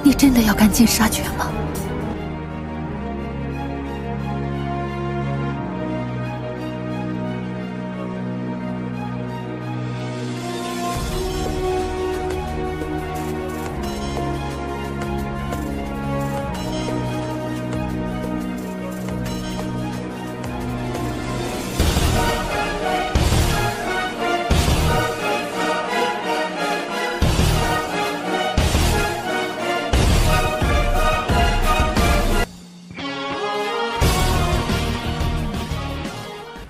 你真的要赶尽杀绝吗？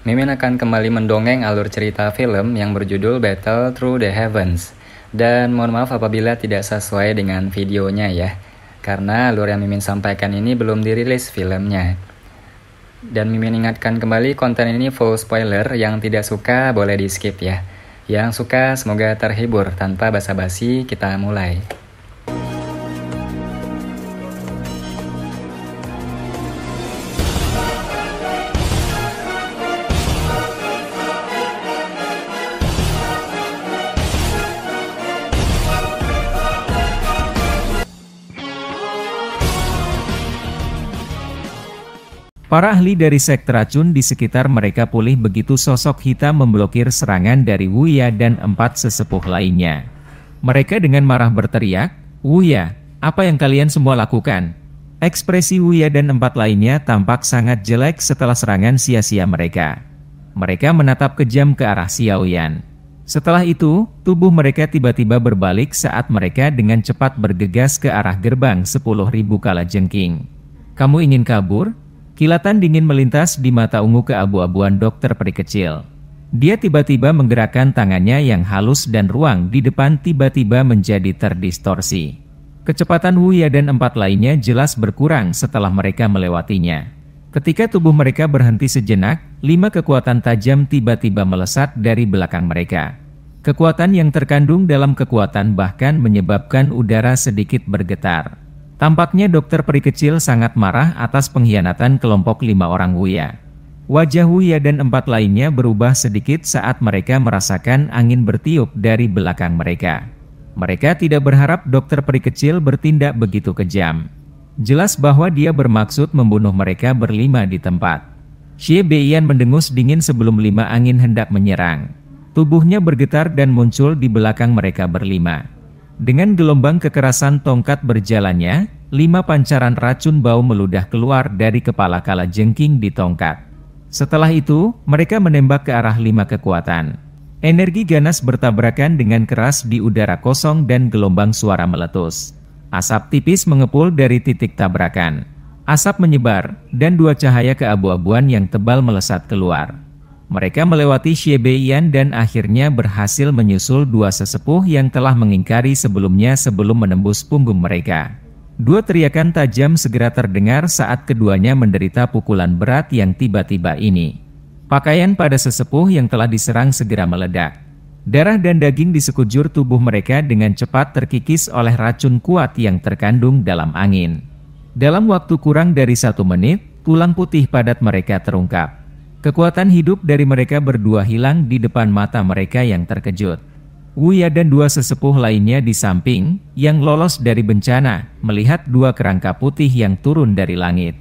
Mimin akan kembali mendongeng alur cerita film yang berjudul Battle Through the Heavens. Dan mohon maaf apabila tidak sesuai dengan videonya ya, karena alur yang Mimin sampaikan ini belum dirilis filmnya. Dan Mimin ingatkan kembali, konten ini full spoiler, yang tidak suka boleh di skip ya. Yang suka semoga terhibur. Tanpa basa-basi kita mulai. Para ahli dari sekte racun di sekitar mereka pulih begitu sosok hitam memblokir serangan dari Wuya dan 4 sesepuh lainnya. Mereka dengan marah berteriak, "Wuya, apa yang kalian semua lakukan?" Ekspresi Wuya dan 4 lainnya tampak sangat jelek setelah serangan sia-sia mereka. Mereka menatap kejam ke arah Xiaoyan. Setelah itu, tubuh mereka tiba-tiba berbalik saat mereka dengan cepat bergegas ke arah gerbang 10.000 kalajengking. "Kamu ingin kabur?" Kilatan dingin melintas di mata ungu keabu-abuan dokter peri kecil. Dia tiba-tiba menggerakkan tangannya yang halus dan ruang di depan tiba-tiba menjadi terdistorsi. Kecepatan Wuya dan 4 lainnya jelas berkurang setelah mereka melewatinya. Ketika tubuh mereka berhenti sejenak, 5 kekuatan tajam tiba-tiba melesat dari belakang mereka. Kekuatan yang terkandung dalam kekuatan bahkan menyebabkan udara sedikit bergetar. Tampaknya dokter peri kecil sangat marah atas pengkhianatan kelompok 5 orang Wuya. Wajah Wuya dan 4 lainnya berubah sedikit saat mereka merasakan angin bertiup dari belakang mereka. Mereka tidak berharap dokter peri kecil bertindak begitu kejam. Jelas bahwa dia bermaksud membunuh mereka berlima di tempat. Xie Beiyan mendengus dingin sebelum 5 angin hendak menyerang. Tubuhnya bergetar dan muncul di belakang mereka berlima. Dengan gelombang kekerasan tongkat berjalannya, 5 pancaran racun bau meludah keluar dari kepala kalajengking di tongkat. Setelah itu, mereka menembak ke arah 5 kekuatan. Energi ganas bertabrakan dengan keras di udara kosong dan gelombang suara meletus. Asap tipis mengepul dari titik tabrakan. Asap menyebar, dan 2 cahaya keabu-abuan yang tebal melesat keluar. Mereka melewati Xie Beiyan dan akhirnya berhasil menyusul 2 sesepuh yang telah mengingkari sebelumnya sebelum menembus punggung mereka. 2 teriakan tajam segera terdengar saat keduanya menderita pukulan berat yang tiba-tiba ini. Pakaian pada sesepuh yang telah diserang segera meledak. Darah dan daging di sekujur tubuh mereka dengan cepat terkikis oleh racun kuat yang terkandung dalam angin. Dalam waktu kurang dari 1 menit, tulang putih padat mereka terungkap. Kekuatan hidup dari mereka berdua hilang di depan mata mereka yang terkejut. Wuya dan 2 sesepuh lainnya di samping, yang lolos dari bencana, melihat 2 kerangka putih yang turun dari langit.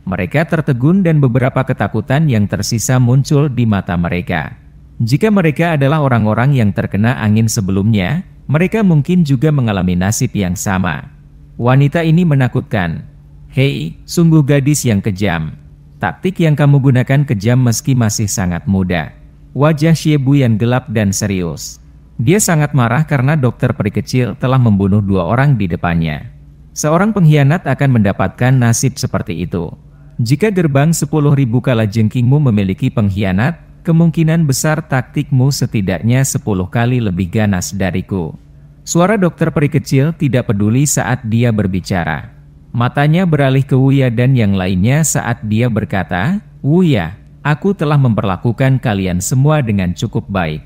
Mereka tertegun dan beberapa ketakutan yang tersisa muncul di mata mereka. Jika mereka adalah orang-orang yang terkena angin sebelumnya, mereka mungkin juga mengalami nasib yang sama. Wanita ini menakutkan. "Hei, sungguh gadis yang kejam. Taktik yang kamu gunakan kejam meski masih sangat muda." Wajah Xie Beiyan gelap dan serius. Dia sangat marah karena dokter peri kecil telah membunuh 2 orang di depannya. Seorang pengkhianat akan mendapatkan nasib seperti itu. Jika gerbang 10.000 kalajengkingmu memiliki pengkhianat, kemungkinan besar taktikmu setidaknya 10 kali lebih ganas dariku. Suara dokter peri kecil tidak peduli saat dia berbicara. Matanya beralih ke Wuya dan yang lainnya saat dia berkata, "Wuya, aku telah memperlakukan kalian semua dengan cukup baik.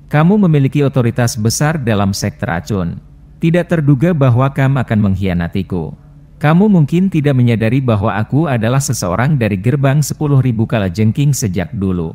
Kamu memiliki otoritas besar dalam sekte racun. Tidak terduga bahwa kamu akan mengkhianatiku. Kamu mungkin tidak menyadari bahwa aku adalah seseorang dari gerbang 10.000 kalajengking sejak dulu.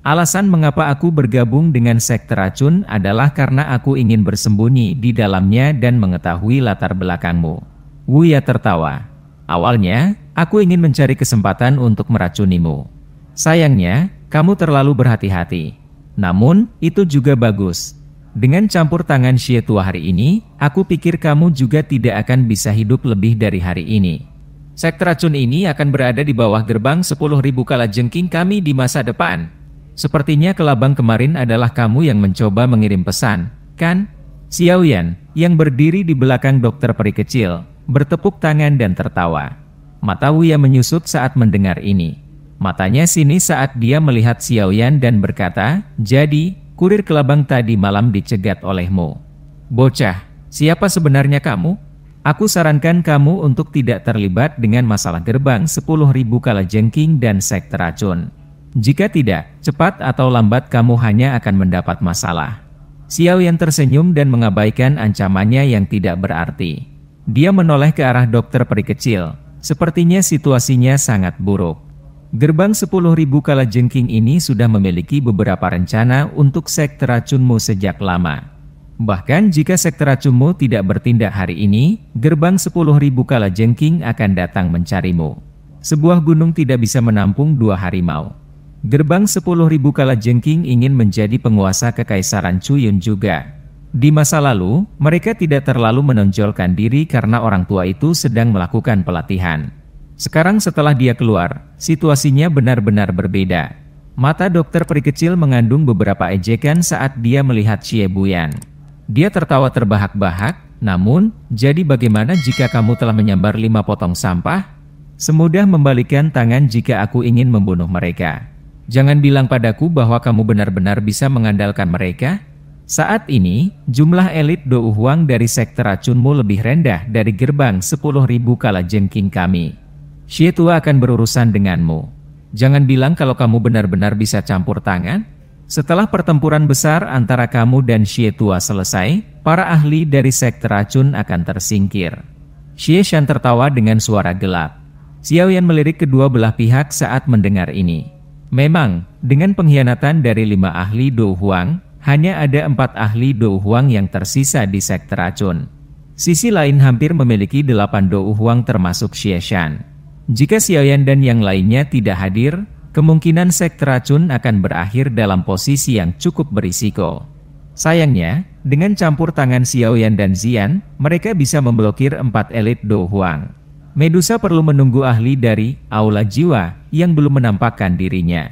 Alasan mengapa aku bergabung dengan sekte racun adalah karena aku ingin bersembunyi di dalamnya dan mengetahui latar belakangmu. Wuya tertawa. Awalnya, aku ingin mencari kesempatan untuk meracunimu. Sayangnya, kamu terlalu berhati-hati. Namun, itu juga bagus. Dengan campur tangan Xie Tua hari ini, aku pikir kamu juga tidak akan bisa hidup lebih dari hari ini. Sekte racun ini akan berada di bawah gerbang 10.000 kalajengking kami di masa depan. Sepertinya kelabang kemarin adalah kamu yang mencoba mengirim pesan, kan? Xiaoyan, yang berdiri di belakang dokter peri kecil, bertepuk tangan dan tertawa. Mata Wuya menyusut saat mendengar ini. Matanya sinis saat dia melihat Xiaoyan dan berkata, jadi, kurir kelabang tadi malam dicegat olehmu. Bocah, siapa sebenarnya kamu? Aku sarankan kamu untuk tidak terlibat dengan masalah gerbang 10.000 kalajengking dan sekte racun. Jika tidak, cepat atau lambat kamu hanya akan mendapat masalah. Xiaoyan tersenyum dan mengabaikan ancamannya yang tidak berarti. Dia menoleh ke arah dokter peri kecil. Sepertinya situasinya sangat buruk. Gerbang 10.000 kalajengking ini sudah memiliki beberapa rencana untuk sekte racunmu sejak lama. Bahkan jika sekte racunmu tidak bertindak hari ini, gerbang 10.000 kalajengking akan datang mencarimu. Sebuah gunung tidak bisa menampung 2 harimau. Gerbang 10.000 kalajengking ingin menjadi penguasa kekaisaran Cuyun juga. Di masa lalu, mereka tidak terlalu menonjolkan diri karena orang tua itu sedang melakukan pelatihan. Sekarang setelah dia keluar, situasinya benar-benar berbeda. Mata dokter peri kecil mengandung beberapa ejekan saat dia melihat Xie Buyan. Dia tertawa terbahak-bahak, namun, jadi bagaimana jika kamu telah menyambar 5 potong sampah? Semudah membalikkan tangan jika aku ingin membunuh mereka. Jangan bilang padaku bahwa kamu benar-benar bisa mengandalkan mereka. Saat ini, jumlah elit Dou Huang dari sekte racunmu lebih rendah dari gerbang 10.000 kalajengking kami. Xie Tua akan berurusan denganmu. Jangan bilang kalau kamu benar-benar bisa campur tangan. Setelah pertempuran besar antara kamu dan Xie Tua selesai, para ahli dari sekte racun akan tersingkir. Xie Shan tertawa dengan suara gelap. Xiaoyan melirik kedua belah pihak saat mendengar ini. Memang, dengan pengkhianatan dari 5 ahli Dou Huang, hanya ada 4 ahli Dou Huang yang tersisa di sekte racun. Sisi lain hampir memiliki 8 Dou Huang termasuk Xie Shan. Jika Xiaoyan dan yang lainnya tidak hadir, kemungkinan sekte racun akan berakhir dalam posisi yang cukup berisiko. Sayangnya, dengan campur tangan Xiaoyan dan Xian, mereka bisa memblokir 4 elit Dou Huang. Medusa perlu menunggu ahli dari Aula Jiwa yang belum menampakkan dirinya.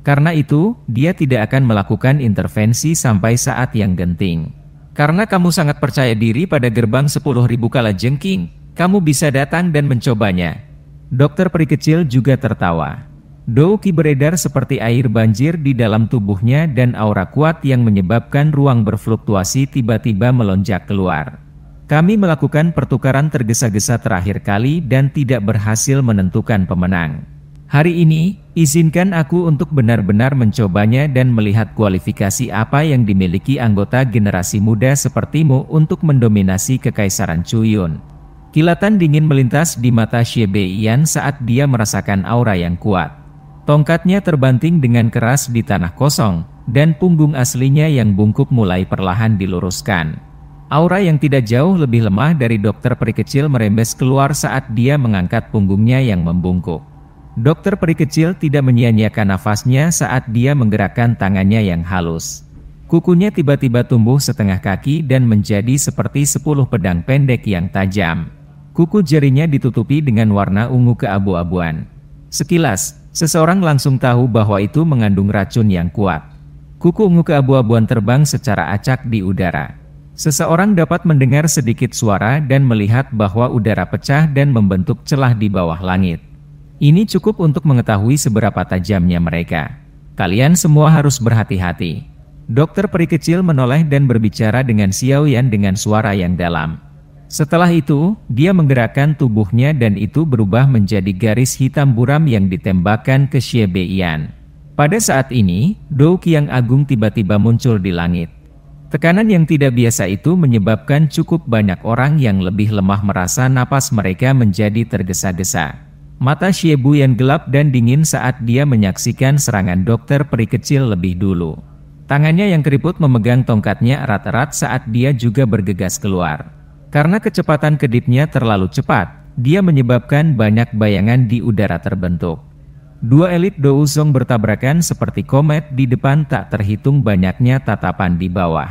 Karena itu, dia tidak akan melakukan intervensi sampai saat yang genting. Karena kamu sangat percaya diri pada gerbang 10.000 kalajengking, kamu bisa datang dan mencobanya. Dokter peri kecil juga tertawa. Dou Qi beredar seperti air banjir di dalam tubuhnya dan aura kuat yang menyebabkan ruang berfluktuasi tiba-tiba melonjak keluar. Kami melakukan pertukaran tergesa-gesa terakhir kali dan tidak berhasil menentukan pemenang. Hari ini, izinkan aku untuk benar-benar mencobanya dan melihat kualifikasi apa yang dimiliki anggota generasi muda sepertimu untuk mendominasi kekaisaran Cuyun. Kilatan dingin melintas di mata Xie Beiyan saat dia merasakan aura yang kuat. Tongkatnya terbanting dengan keras di tanah kosong, dan punggung aslinya yang bungkuk mulai perlahan diluruskan. Aura yang tidak jauh lebih lemah dari dokter peri kecil merembes keluar saat dia mengangkat punggungnya yang membungkuk. Dokter peri kecil tidak menyia-nyiakan nafasnya saat dia menggerakkan tangannya yang halus. Kukunya tiba-tiba tumbuh setengah kaki dan menjadi seperti 10 pedang pendek yang tajam. Kuku jarinya ditutupi dengan warna ungu keabu-abuan. Sekilas, seseorang langsung tahu bahwa itu mengandung racun yang kuat. Kuku ungu keabu-abuan terbang secara acak di udara. Seseorang dapat mendengar sedikit suara dan melihat bahwa udara pecah dan membentuk celah di bawah langit. Ini cukup untuk mengetahui seberapa tajamnya mereka. Kalian semua harus berhati-hati. Dokter peri kecil menoleh dan berbicara dengan Xiaoyan dengan suara yang dalam. Setelah itu, dia menggerakkan tubuhnya dan itu berubah menjadi garis hitam buram yang ditembakkan ke Xie Beiyan. Pada saat ini, Dou Qi yang agung tiba-tiba muncul di langit. Tekanan yang tidak biasa itu menyebabkan cukup banyak orang yang lebih lemah merasa napas mereka menjadi tergesa-gesa. Mata Xie Buyan gelap dan dingin saat dia menyaksikan serangan dokter peri kecil lebih dulu. Tangannya yang keriput memegang tongkatnya erat-erat saat dia juga bergegas keluar. Karena kecepatan kedipnya terlalu cepat, dia menyebabkan banyak bayangan di udara terbentuk. Dua elit Douzong bertabrakan seperti komet di depan, tak terhitung banyaknya tatapan di bawah.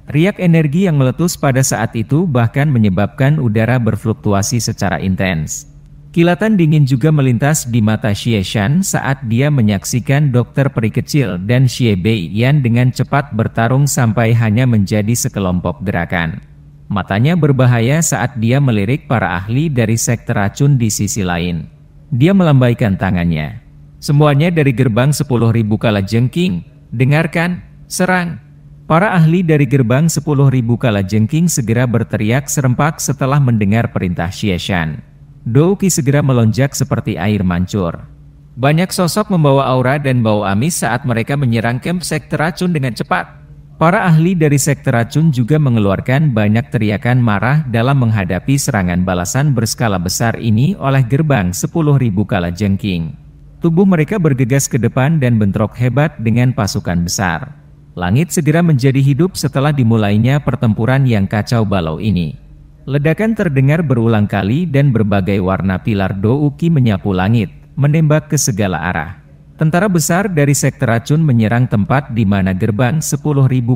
Riak energi yang meletus pada saat itu bahkan menyebabkan udara berfluktuasi secara intens. Kilatan dingin juga melintas di mata Xie Shan saat dia menyaksikan dokter peri kecil dan Xie Beiyan dengan cepat bertarung sampai hanya menjadi sekelompok gerakan. Matanya berbahaya saat dia melirik para ahli dari sekte racun di sisi lain. Dia melambaikan tangannya. Semuanya dari gerbang 10.000 kalajengking, dengarkan, serang. Para ahli dari gerbang 10.000 kalajengking segera berteriak serempak setelah mendengar perintah Xie Shan. Douki segera melonjak seperti air mancur. Banyak sosok membawa aura dan bau amis saat mereka menyerang kamp sekte racun dengan cepat. Para ahli dari sekte racun juga mengeluarkan banyak teriakan marah dalam menghadapi serangan balasan berskala besar ini oleh gerbang 10.000 kalajengking. Tubuh mereka bergegas ke depan dan bentrok hebat dengan pasukan besar. Langit segera menjadi hidup setelah dimulainya pertempuran yang kacau balau ini. Ledakan terdengar berulang kali dan berbagai warna pilar Douki menyapu langit, menembak ke segala arah. Tentara besar dari sekte racun menyerang tempat di mana gerbang 10.000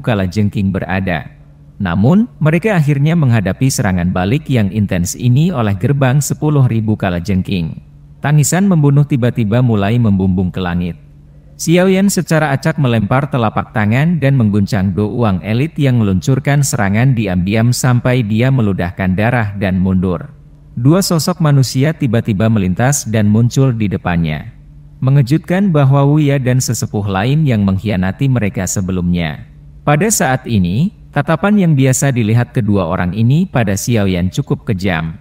kalajengking berada. Namun, mereka akhirnya menghadapi serangan balik yang intens ini oleh gerbang 10.000 kalajengking. Tangisan membunuh tiba-tiba mulai membumbung ke langit. Xiaoyan secara acak melempar telapak tangan dan mengguncang Douang elit yang meluncurkan serangan diam-diam sampai dia meludahkan darah dan mundur. Dua sosok manusia tiba-tiba melintas dan muncul di depannya. Mengejutkan bahwa Wuya dan sesepuh lain yang mengkhianati mereka sebelumnya. Pada saat ini, tatapan yang biasa dilihat kedua orang ini pada Xiaoyan cukup kejam.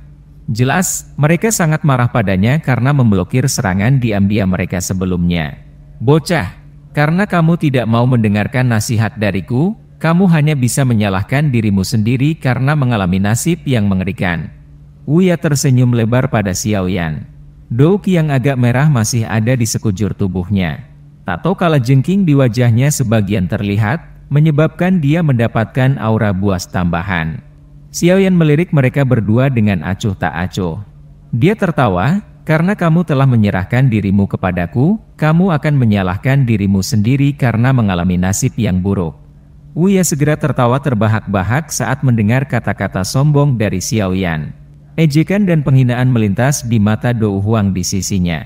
Jelas, mereka sangat marah padanya karena memblokir serangan diam-diam mereka sebelumnya. Bocah, karena kamu tidak mau mendengarkan nasihat dariku, kamu hanya bisa menyalahkan dirimu sendiri karena mengalami nasib yang mengerikan. Wuya tersenyum lebar pada Xiaoyan. Douki yang agak merah masih ada di sekujur tubuhnya. Tato kalajengking di wajahnya sebagian terlihat, menyebabkan dia mendapatkan aura buas tambahan. Xiaoyan melirik mereka berdua dengan acuh tak acuh. Dia tertawa, karena kamu telah menyerahkan dirimu kepadaku, kamu akan menyalahkan dirimu sendiri karena mengalami nasib yang buruk. Wuya segera tertawa terbahak-bahak saat mendengar kata-kata sombong dari Xiaoyan. Ejekan dan penghinaan melintas di mata Dou Huang di sisinya.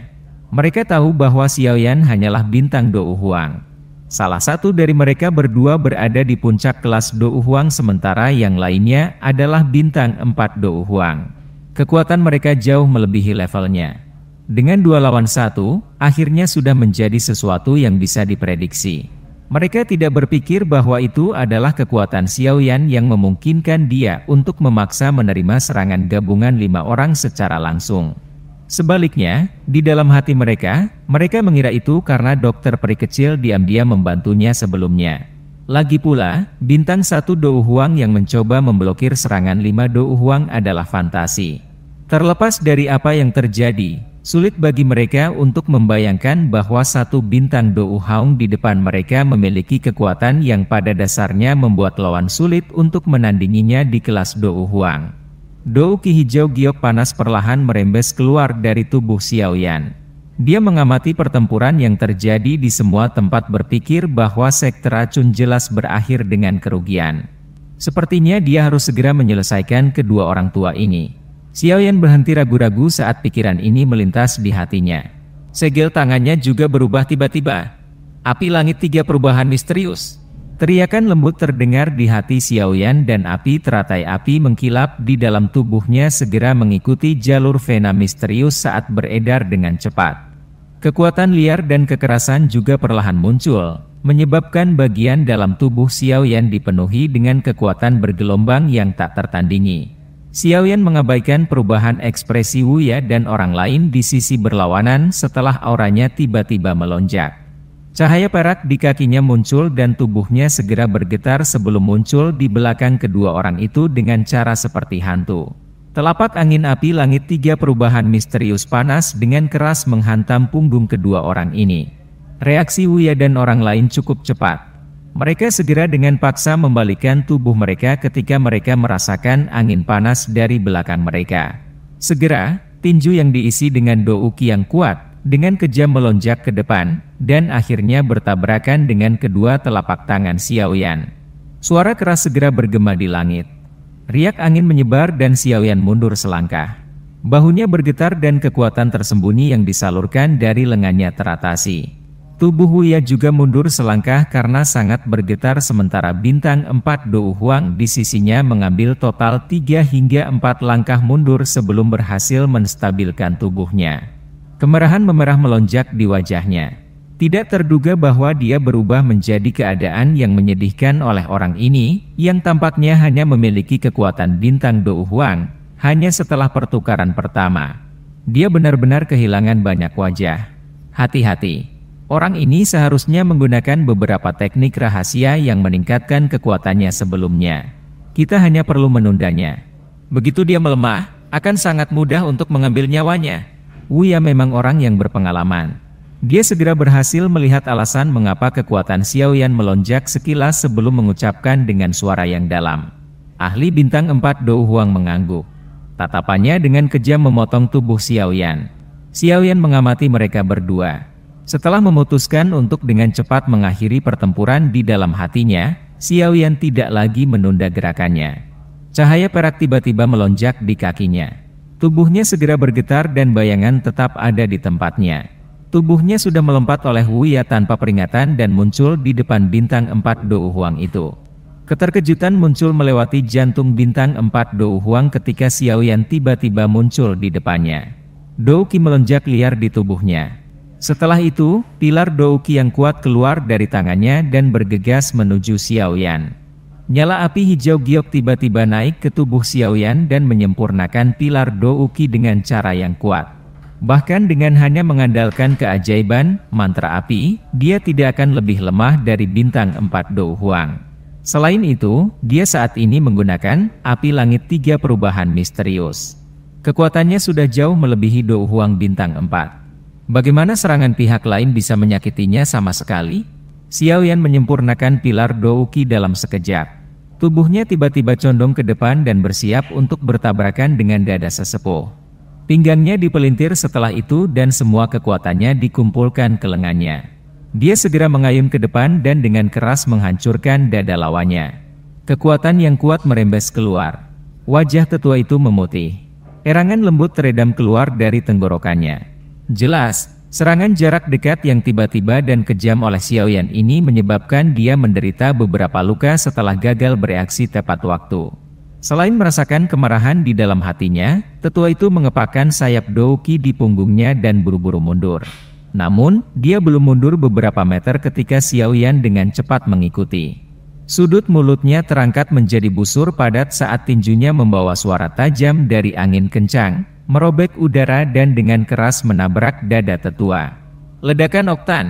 Mereka tahu bahwa Xiaoyan hanyalah bintang Dou Huang. Salah satu dari mereka berdua berada di puncak kelas Dou Huang sementara yang lainnya adalah bintang 4 Dou Huang. Kekuatan mereka jauh melebihi levelnya. Dengan 2 lawan 1, akhirnya sudah menjadi sesuatu yang bisa diprediksi. Mereka tidak berpikir bahwa itu adalah kekuatan Xiaoyan yang memungkinkan dia untuk memaksa menerima serangan gabungan 5 orang secara langsung. Sebaliknya, di dalam hati mereka mengira itu karena dokter peri kecil diam-diam membantunya sebelumnya. Lagi pula, bintang 1 Dou Huang yang mencoba memblokir serangan 5 Dou Huang adalah fantasi. Terlepas dari apa yang terjadi, sulit bagi mereka untuk membayangkan bahwa satu bintang Dou Huang di depan mereka memiliki kekuatan yang pada dasarnya membuat lawan sulit untuk menandinginya di kelas Dou Huang. Douki hijau giok panas perlahan merembes keluar dari tubuh Xiaoyan. Dia mengamati pertempuran yang terjadi di semua tempat berpikir bahwa sekte racun jelas berakhir dengan kerugian. Sepertinya dia harus segera menyelesaikan kedua orang tua ini. Xiaoyan berhenti ragu-ragu saat pikiran ini melintas di hatinya. Segel tangannya juga berubah tiba-tiba. Api langit 3 perubahan misterius. Teriakan lembut terdengar di hati Xiaoyan dan api teratai api mengkilap di dalam tubuhnya segera mengikuti jalur vena misterius saat beredar dengan cepat. Kekuatan liar dan kekerasan juga perlahan muncul, menyebabkan bagian dalam tubuh Xiaoyan dipenuhi dengan kekuatan bergelombang yang tak tertandingi. Xiaoyan mengabaikan perubahan ekspresi Wuya dan orang lain di sisi berlawanan setelah auranya tiba-tiba melonjak. Cahaya perak di kakinya muncul dan tubuhnya segera bergetar sebelum muncul di belakang kedua orang itu dengan cara seperti hantu. Telapak angin api langit 3 perubahan misterius panas dengan keras menghantam punggung kedua orang ini. Reaksi Wuya dan orang lain cukup cepat. Mereka segera dengan paksa membalikan tubuh mereka ketika mereka merasakan angin panas dari belakang mereka. Segera, tinju yang diisi dengan douki yang kuat, dengan kejam melonjak ke depan, dan akhirnya bertabrakan dengan kedua telapak tangan Xiaoyan. Suara keras segera bergema di langit. Riak angin menyebar dan Xiaoyan mundur selangkah. Bahunya bergetar dan kekuatan tersembunyi yang disalurkan dari lengannya teratasi. Tubuh Wuya juga mundur selangkah karena sangat bergetar sementara bintang 4 Dou Huang di sisinya mengambil total 3 hingga 4 langkah mundur sebelum berhasil menstabilkan tubuhnya. Kemerahan memerah melonjak di wajahnya. Tidak terduga bahwa dia berubah menjadi keadaan yang menyedihkan oleh orang ini, yang tampaknya hanya memiliki kekuatan bintang Dou Huang, hanya setelah pertukaran pertama. Dia benar-benar kehilangan banyak wajah. Hati-hati, orang ini seharusnya menggunakan beberapa teknik rahasia yang meningkatkan kekuatannya sebelumnya. Kita hanya perlu menundanya. Begitu dia melemah, akan sangat mudah untuk mengambil nyawanya. Wuya memang orang yang berpengalaman. Dia segera berhasil melihat alasan mengapa kekuatan Xiaoyan melonjak sekilas sebelum mengucapkan dengan suara yang dalam. Ahli bintang 4 Dou Huang mengangguk. Tatapannya dengan kejam memotong tubuh Xiaoyan. Xiaoyan mengamati mereka berdua. Setelah memutuskan untuk dengan cepat mengakhiri pertempuran di dalam hatinya, Xiaoyan tidak lagi menunda gerakannya. Cahaya perak tiba-tiba melonjak di kakinya. Tubuhnya segera bergetar dan bayangan tetap ada di tempatnya. Tubuhnya sudah melompat oleh Wuya tanpa peringatan dan muncul di depan bintang 4 Dou Huang itu. Keterkejutan muncul melewati jantung bintang 4 Dou Huang ketika Xiaoyan tiba-tiba muncul di depannya. Douki melonjak liar di tubuhnya. Setelah itu, pilar douki yang kuat keluar dari tangannya dan bergegas menuju Xiaoyan. Nyala api hijau giok tiba-tiba naik ke tubuh Xiaoyan dan menyempurnakan pilar douki dengan cara yang kuat. Bahkan dengan hanya mengandalkan keajaiban, mantra api, dia tidak akan lebih lemah dari bintang 4 Dou Huang. Selain itu, dia saat ini menggunakan api langit 3 perubahan misterius. Kekuatannya sudah jauh melebihi Dou Huang bintang 4. Bagaimana serangan pihak lain bisa menyakitinya sama sekali? Xiaoyan menyempurnakan pilar douki dalam sekejap. Tubuhnya tiba-tiba condong ke depan dan bersiap untuk bertabrakan dengan dada sesepuh. Pinggangnya dipelintir setelah itu dan semua kekuatannya dikumpulkan ke lengannya. Dia segera mengayun ke depan dan dengan keras menghancurkan dada lawannya. Kekuatan yang kuat merembes keluar. Wajah tetua itu memutih. Erangan lembut teredam keluar dari tenggorokannya. Jelas, serangan jarak dekat yang tiba-tiba dan kejam oleh Xiaoyan ini menyebabkan dia menderita beberapa luka setelah gagal bereaksi tepat waktu. Selain merasakan kemarahan di dalam hatinya, tetua itu mengepakkan sayap douki di punggungnya dan buru-buru mundur. Namun, dia belum mundur beberapa meter ketika Xiaoyan dengan cepat mengikuti. Sudut mulutnya terangkat menjadi busur padat saat tinjunya membawa suara tajam dari angin kencang, merobek udara dan dengan keras menabrak dada tetua. Ledakan oktan!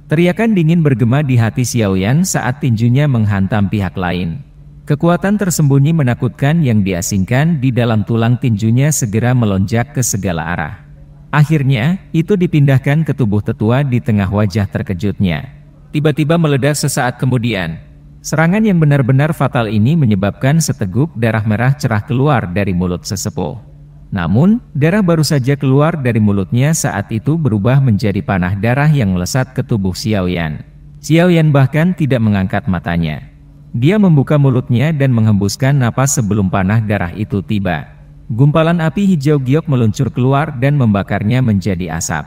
Teriakan dingin bergema di hati Xiaoyan saat tinjunya menghantam pihak lain. Kekuatan tersembunyi menakutkan yang diasingkan di dalam tulang tinjunya segera melonjak ke segala arah. Akhirnya, itu dipindahkan ke tubuh tetua di tengah wajah terkejutnya. Tiba-tiba meledak sesaat kemudian. Serangan yang benar-benar fatal ini menyebabkan seteguk darah merah cerah keluar dari mulut sesepuh. Namun, darah baru saja keluar dari mulutnya saat itu berubah menjadi panah darah yang melesat ke tubuh Xiaoyan. Xiaoyan bahkan tidak mengangkat matanya. Dia membuka mulutnya dan menghembuskan napas sebelum panah darah itu tiba. Gumpalan api hijau giok meluncur keluar dan membakarnya menjadi asap.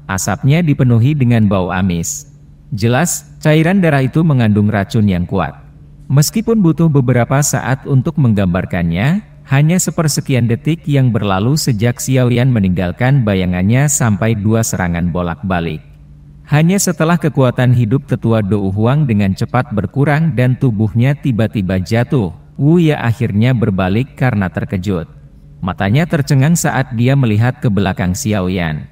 Asapnya dipenuhi dengan bau amis. Jelas, cairan darah itu mengandung racun yang kuat. Meskipun butuh beberapa saat untuk menggambarkannya, hanya sepersekian detik yang berlalu sejak Xiaoyan meninggalkan bayangannya sampai 2 serangan bolak-balik. Hanya setelah kekuatan hidup tetua Dou Huang dengan cepat berkurang dan tubuhnya tiba-tiba jatuh, Wuya akhirnya berbalik karena terkejut. Matanya tercengang saat dia melihat ke belakang Xiaoyan.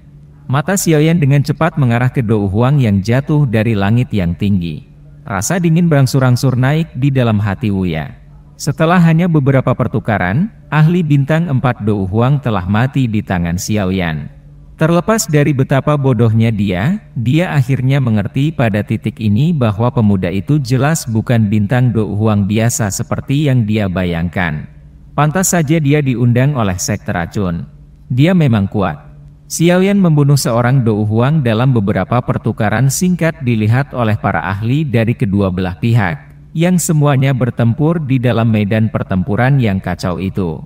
Mata Xiaoyan dengan cepat mengarah ke Dou Huang yang jatuh dari langit yang tinggi. Rasa dingin berangsur-angsur naik di dalam hati Wuya. Setelah hanya beberapa pertukaran, ahli bintang 4 Dou Huang telah mati di tangan Xiaoyan. Terlepas dari betapa bodohnya dia akhirnya mengerti pada titik ini bahwa pemuda itu jelas bukan bintang Do Huang biasa seperti yang dia bayangkan. Pantas saja dia diundang oleh sekte racun. Dia memang kuat. Xiaoyan membunuh seorang Do Huang dalam beberapa pertukaran singkat dilihat oleh para ahli dari kedua belah pihak, yang semuanya bertempur di dalam medan pertempuran yang kacau itu.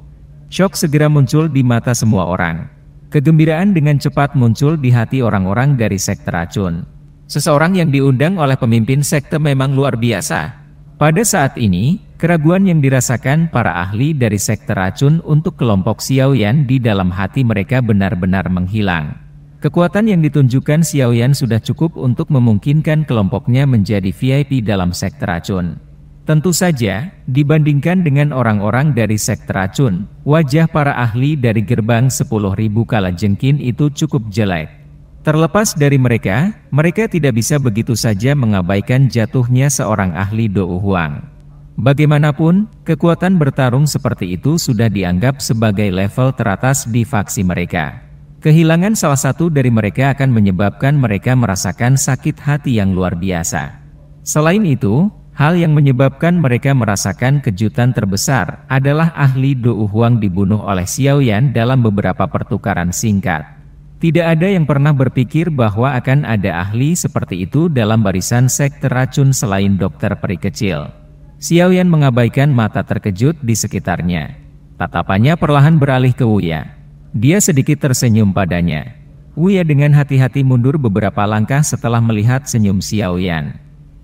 Syok segera muncul di mata semua orang. Kegembiraan dengan cepat muncul di hati orang-orang dari sekte racun. Seseorang yang diundang oleh pemimpin sekte memang luar biasa. Pada saat ini, keraguan yang dirasakan para ahli dari sekte racun untuk kelompok Xiaoyan di dalam hati mereka benar-benar menghilang. Kekuatan yang ditunjukkan Xiaoyan sudah cukup untuk memungkinkan kelompoknya menjadi VIP dalam sekte racun. Tentu saja, dibandingkan dengan orang-orang dari sekte racun, wajah para ahli dari gerbang 10.000 kalajengking itu cukup jelek. Terlepas dari mereka tidak bisa begitu saja mengabaikan jatuhnya seorang ahli Do Huang. Bagaimanapun, kekuatan bertarung seperti itu sudah dianggap sebagai level teratas di faksi mereka. Kehilangan salah satu dari mereka akan menyebabkan mereka merasakan sakit hati yang luar biasa. Selain itu, hal yang menyebabkan mereka merasakan kejutan terbesar adalah ahli Do Huang dibunuh oleh Xiaoyan dalam beberapa pertukaran singkat. Tidak ada yang pernah berpikir bahwa akan ada ahli seperti itu dalam barisan sekte racun selain dokter peri kecil. Xiaoyan mengabaikan mata terkejut di sekitarnya. Tatapannya perlahan beralih ke Wuya. Dia sedikit tersenyum padanya. Wuya dengan hati-hati mundur beberapa langkah setelah melihat senyum Xiaoyan.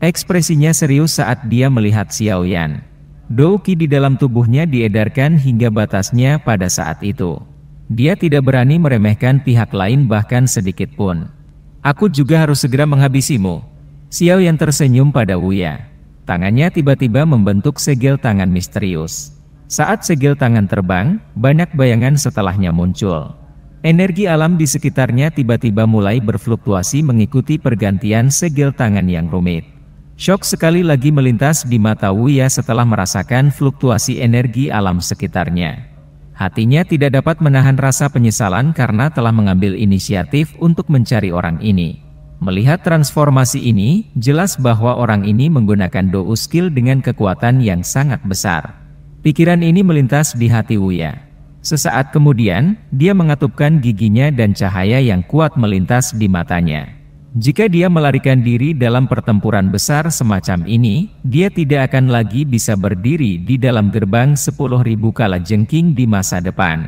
Ekspresinya serius saat dia melihat Xiaoyan. Do Qi di dalam tubuhnya diedarkan hingga batasnya pada saat itu. Dia tidak berani meremehkan pihak lain bahkan sedikit pun. Aku juga harus segera menghabisimu. Xiaoyan tersenyum pada Wuya. Tangannya tiba-tiba membentuk segel tangan misterius. Saat segel tangan terbang, banyak bayangan setelahnya muncul. Energi alam di sekitarnya tiba-tiba mulai berfluktuasi mengikuti pergantian segel tangan yang rumit. Syok sekali lagi melintas di mata Wuya setelah merasakan fluktuasi energi alam sekitarnya. Hatinya tidak dapat menahan rasa penyesalan karena telah mengambil inisiatif untuk mencari orang ini. Melihat transformasi ini, jelas bahwa orang ini menggunakan Do skill dengan kekuatan yang sangat besar. Pikiran ini melintas di hati Wuya. Sesaat kemudian, dia mengatupkan giginya dan cahaya yang kuat melintas di matanya. Jika dia melarikan diri dalam pertempuran besar semacam ini, dia tidak akan lagi bisa berdiri di dalam gerbang 10.000 kalajengking di masa depan.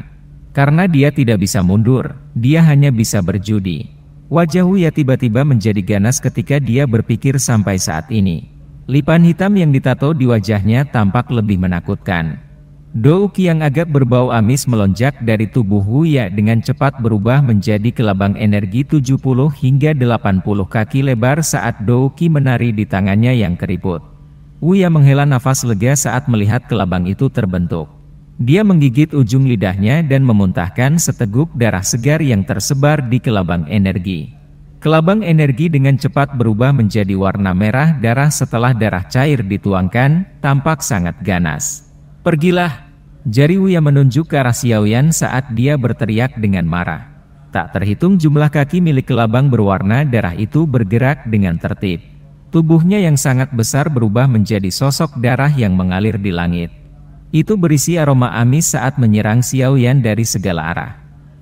Karena dia tidak bisa mundur, dia hanya bisa berjudi. Wajah Wuya tiba-tiba menjadi ganas ketika dia berpikir sampai saat ini. Lipan hitam yang ditato di wajahnya tampak lebih menakutkan. Do Qi yang agak berbau amis melonjak dari tubuh Wuya dengan cepat berubah menjadi kelabang energi 70 hingga 80 kaki lebar saat Do Qi menari di tangannya yang keriput. Wuya menghela nafas lega saat melihat kelabang itu terbentuk. Dia menggigit ujung lidahnya dan memuntahkan seteguk darah segar yang tersebar di kelabang energi. Kelabang energi dengan cepat berubah menjadi warna merah darah setelah darah cair dituangkan, tampak sangat ganas. Pergilah! Jari Wuya menunjuk ke arah Xiaoyan saat dia berteriak dengan marah. Tak terhitung jumlah kaki milik kelabang berwarna darah itu bergerak dengan tertib. Tubuhnya yang sangat besar berubah menjadi sosok darah yang mengalir di langit. Itu berisi aroma amis saat menyerang Xiaoyan dari segala arah.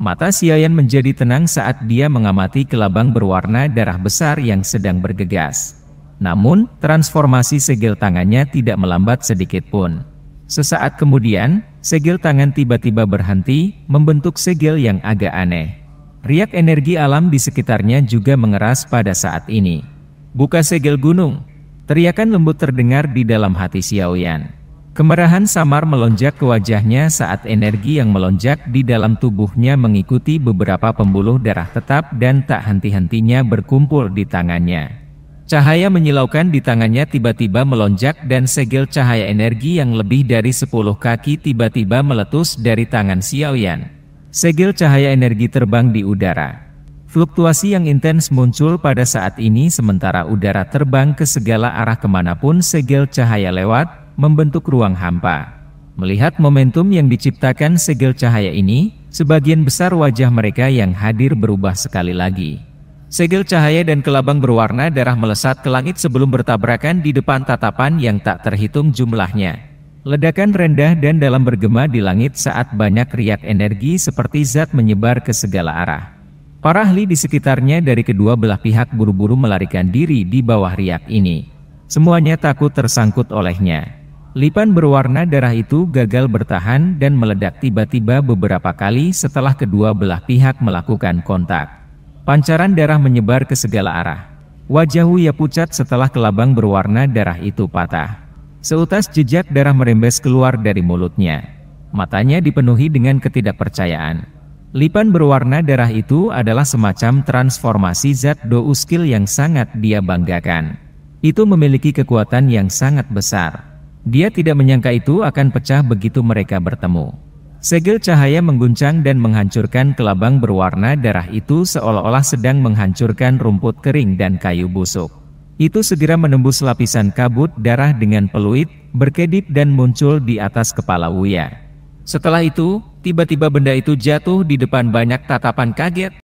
Mata Xiaoyan menjadi tenang saat dia mengamati kelabang berwarna darah besar yang sedang bergegas. Namun, transformasi segel tangannya tidak melambat sedikit pun. Sesaat kemudian, segel tangan tiba-tiba berhenti, membentuk segel yang agak aneh. Riak energi alam di sekitarnya juga mengeras pada saat ini. Buka segel gunung! Teriakan lembut terdengar di dalam hati Xiaoyan. Kemerahan samar melonjak ke wajahnya saat energi yang melonjak di dalam tubuhnya mengikuti beberapa pembuluh darah tetap dan tak henti-hentinya berkumpul di tangannya. Cahaya menyilaukan di tangannya tiba-tiba melonjak dan segel cahaya energi yang lebih dari 10 kaki tiba-tiba meletus dari tangan Xiaoyan. Segel cahaya energi terbang di udara. Fluktuasi yang intens muncul pada saat ini sementara udara terbang ke segala arah kemanapun segel cahaya lewat, membentuk ruang hampa. Melihat momentum yang diciptakan segel cahaya ini, Sebagian besar wajah mereka yang hadir berubah sekali lagi. Segel cahaya dan kelabang berwarna darah melesat ke langit sebelum bertabrakan di depan tatapan yang tak terhitung jumlahnya. Ledakan rendah dan dalam bergema di langit saat banyak riak energi seperti zat menyebar ke segala arah. Para ahli di sekitarnya dari kedua belah pihak buru-buru melarikan diri di bawah riak ini. Semuanya takut tersangkut olehnya. Lipan berwarna darah itu gagal bertahan dan meledak tiba-tiba beberapa kali setelah kedua belah pihak melakukan kontak. Pancaran darah menyebar ke segala arah. Wajah Wuya pucat setelah kelabang berwarna darah itu patah. Seutas jejak darah merembes keluar dari mulutnya. Matanya dipenuhi dengan ketidakpercayaan. Lipan berwarna darah itu adalah semacam transformasi zat douskil yang sangat dia banggakan. Itu memiliki kekuatan yang sangat besar. Dia tidak menyangka itu akan pecah begitu mereka bertemu. Segel cahaya mengguncang dan menghancurkan kelabang berwarna darah itu seolah-olah sedang menghancurkan rumput kering dan kayu busuk. Itu segera menembus lapisan kabut darah dengan peluit, berkedip dan muncul di atas kepala Wuya. Setelah itu, tiba-tiba benda itu jatuh di depan banyak tatapan kaget.